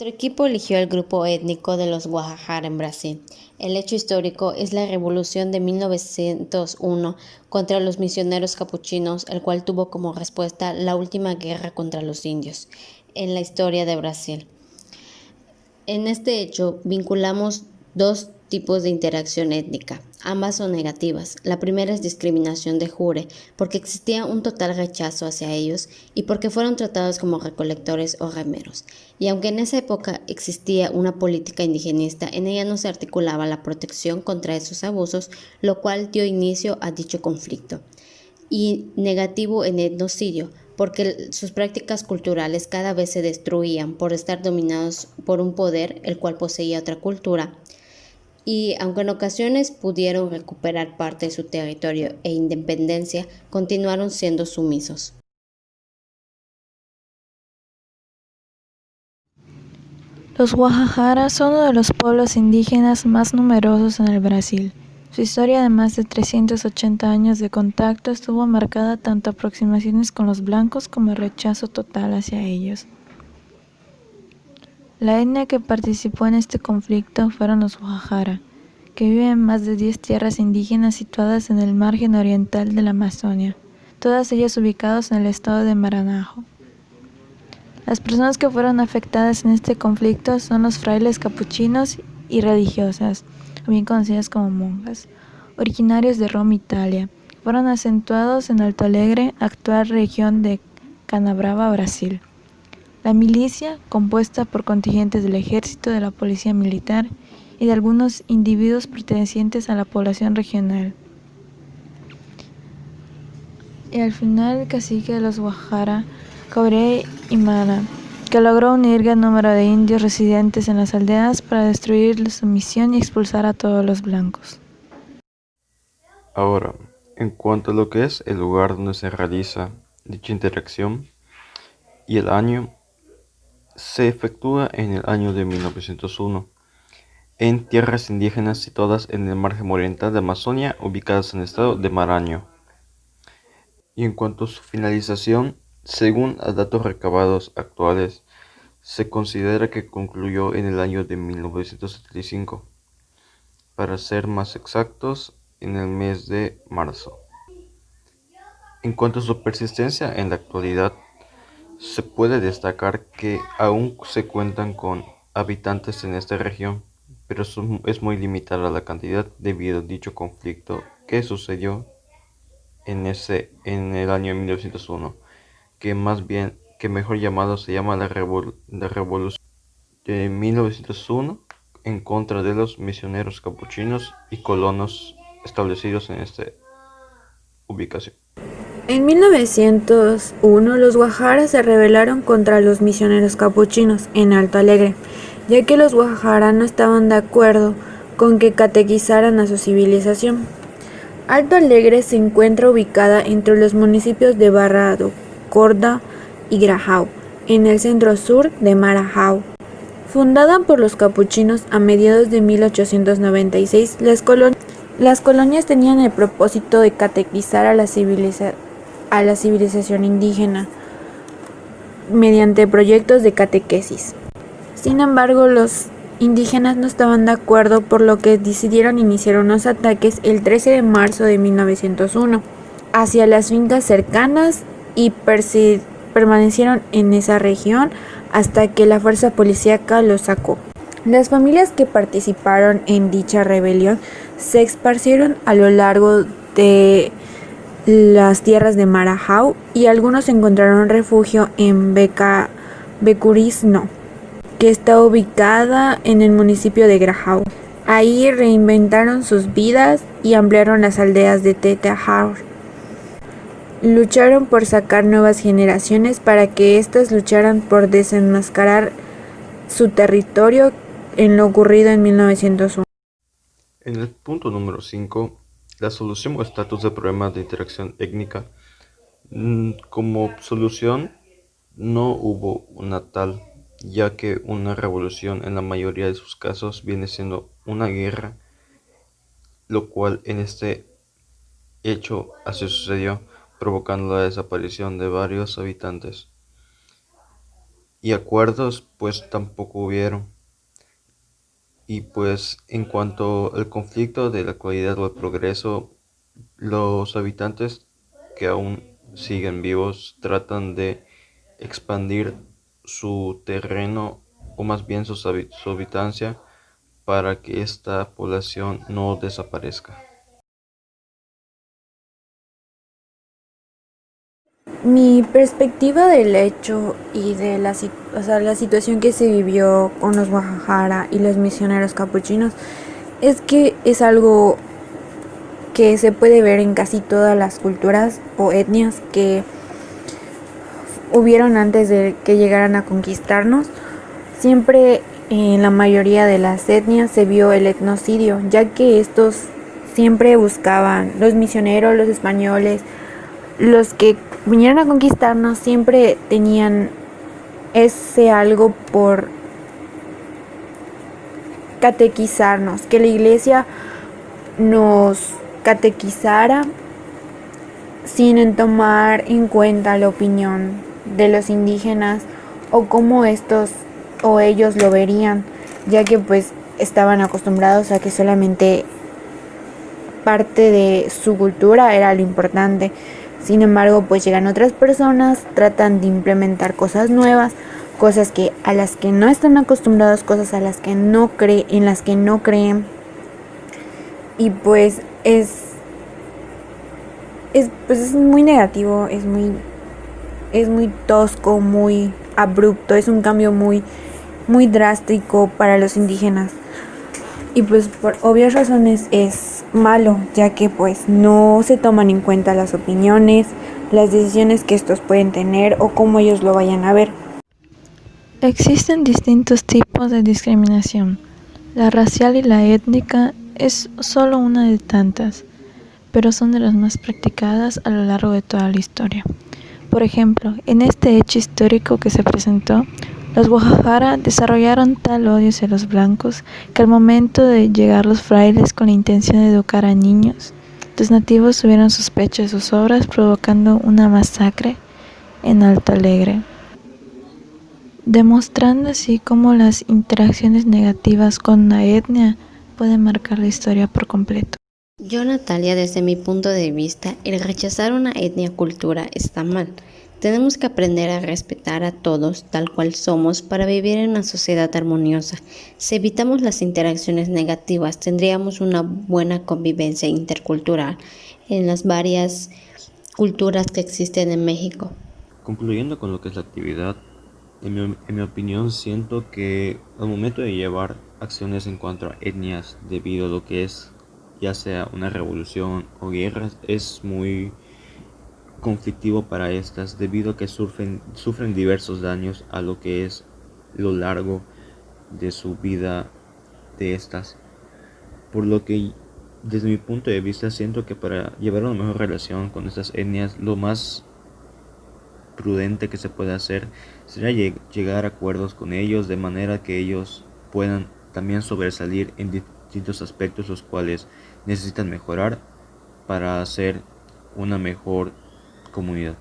Nuestro equipo eligió el grupo étnico de los Guajajara en Brasil. El hecho histórico es la revolución de 1901 contra los misioneros capuchinos, el cual tuvo como respuesta la última guerra contra los indios en la historia de Brasil. En este hecho vinculamos dos tipos de interacción étnica. Ambas son negativas. La primera es discriminación de jure, porque existía un total rechazo hacia ellos y porque fueron tratados como recolectores o remeros. Y aunque en esa época existía una política indigenista, en ella no se articulaba la protección contra esos abusos, lo cual dio inicio a dicho conflicto. Y negativo en etnocidio, porque sus prácticas culturales cada vez se destruían por estar dominados por un poder el cual poseía otra cultura, y aunque en ocasiones pudieron recuperar parte de su territorio e independencia, continuaron siendo sumisos. Los Guajajara son uno de los pueblos indígenas más numerosos en el Brasil. Su historia de más de 380 años de contacto estuvo marcada tanto aproximaciones con los blancos como rechazo total hacia ellos. La etnia que participó en este conflicto fueron los Guajajara, que viven en más de 10 tierras indígenas situadas en el margen oriental de la Amazonia, todas ellas ubicadas en el estado de Maranhão. Las personas que fueron afectadas en este conflicto son los frailes capuchinos y religiosas, o bien conocidas como monjas, originarios de Roma, Italia. Fueron acentuados en Alto Alegre, actual región de Canabrava, Brasil. La milicia, compuesta por contingentes del ejército, de la policía militar y de algunos individuos pertenecientes a la población regional. Y al final el cacique de los Guajajara, Cabré Imana, que logró unir gran número de indios residentes en las aldeas para destruir su misión y expulsar a todos los blancos. Ahora, en cuanto a lo que es el lugar donde se realiza dicha interacción y el año, se efectúa en el año de 1901, en tierras indígenas situadas en el margen oriental de Amazonia, ubicadas en el estado de Maranhão. Y en cuanto a su finalización, según datos recabados actuales, se considera que concluyó en el año de 1975, para ser más exactos, en el mes de marzo. En cuanto a su persistencia en la actualidad, se puede destacar que aún se cuentan con habitantes en esta región, pero es muy limitada la cantidad debido a dicho conflicto que sucedió en el año 1901, que mejor llamado se llama la Revolución de 1901 en contra de los misioneros capuchinos y colonos establecidos en esta ubicación. En 1901, los Guajajara se rebelaron contra los misioneros capuchinos en Alto Alegre, ya que los Guajajara no estaban de acuerdo con que catequizaran a su civilización. Alto Alegre se encuentra ubicada entre los municipios de Barra do Corda y Grajaú, en el centro-sur de Maranhão. Fundada por los capuchinos a mediados de 1896, las colonias tenían el propósito de catequizar a la civilización indígena mediante proyectos de catequesis. Sin embargo, los indígenas no estaban de acuerdo, por lo que decidieron iniciar unos ataques el 13 de marzo de 1901 hacia las fincas cercanas y permanecieron en esa región hasta que la fuerza policíaca los sacó. Las familias que participaron en dicha rebelión se esparcieron a lo largo de las tierras de Maranhão y algunos encontraron refugio en Becurisno, que está ubicada en el municipio de Grajaú. Ahí reinventaron sus vidas y ampliaron las aldeas de Tetajaur. Lucharon por sacar nuevas generaciones para que éstas lucharan por desenmascarar su territorio en lo ocurrido en 1901. En el punto número 5, la solución o estatus de problemas de interacción étnica. Como solución no hubo una tal, ya que una revolución en la mayoría de sus casos viene siendo una guerra, lo cual en este hecho así sucedió, provocando la desaparición de varios habitantes. y acuerdos pues tampoco hubieron. Y pues en cuanto al conflicto de la actualidad o el progreso, los habitantes que aún siguen vivos tratan de expandir su terreno o más bien su habitancia para que esta población no desaparezca. Mi perspectiva del hecho y de la situación que se vivió con los Guajajara y los misioneros capuchinos es que es algo que se puede ver en casi todas las culturas o etnias que hubieron antes de que llegaran a conquistarnos. Siempre en la mayoría de las etnias se vio el etnocidio, ya que estos siempre buscaban, los misioneros, los españoles, los que vinieron a conquistarnos siempre tenían ese algo por catequizarnos, que la iglesia nos catequizara sin tomar en cuenta la opinión de los indígenas o cómo estos o ellos lo verían, ya que pues estaban acostumbrados a que solamente parte de su cultura era lo importante. Sin embargo, pues llegan otras personas, tratan de implementar cosas nuevas, cosas que a las que no están acostumbrados, cosas a las que no creen, en las que no creen. Y pues es muy negativo, es muy tosco, muy abrupto, es un cambio muy drástico para los indígenas. Y pues por obvias razones es malo, ya que pues no se toman en cuenta las opiniones, las decisiones que estos pueden tener o cómo ellos lo vayan a ver. Existen distintos tipos de discriminación. La racial y la étnica es solo una de tantas, pero son de las más practicadas a lo largo de toda la historia. Por ejemplo, en este hecho histórico que se presentó, los Guajajara desarrollaron tal odio hacia los blancos que al momento de llegar los frailes con la intención de educar a niños, los nativos tuvieron sospecha de sus obras, provocando una masacre en Alto Alegre, demostrando así cómo las interacciones negativas con una etnia pueden marcar la historia por completo. Yo, Natalia, desde mi punto de vista, el rechazar una etnia o cultura está mal. Tenemos que aprender a respetar a todos tal cual somos para vivir en una sociedad armoniosa. Si evitamos las interacciones negativas, tendríamos una buena convivencia intercultural en las varias culturas que existen en México. Concluyendo con lo que es la actividad, en mi opinión siento que al momento de llevar acciones en cuanto a etnias debido a lo que es ya sea una revolución o guerras es muy conflictivo para estas debido a que sufren diversos daños a lo que es lo largo de su vida de estas, por lo que desde mi punto de vista siento que para llevar una mejor relación con estas etnias lo más prudente que se puede hacer sería llegar a acuerdos con ellos de manera que ellos puedan también sobresalir en distintos aspectos los cuales necesitan mejorar para hacer una mejor comunidad.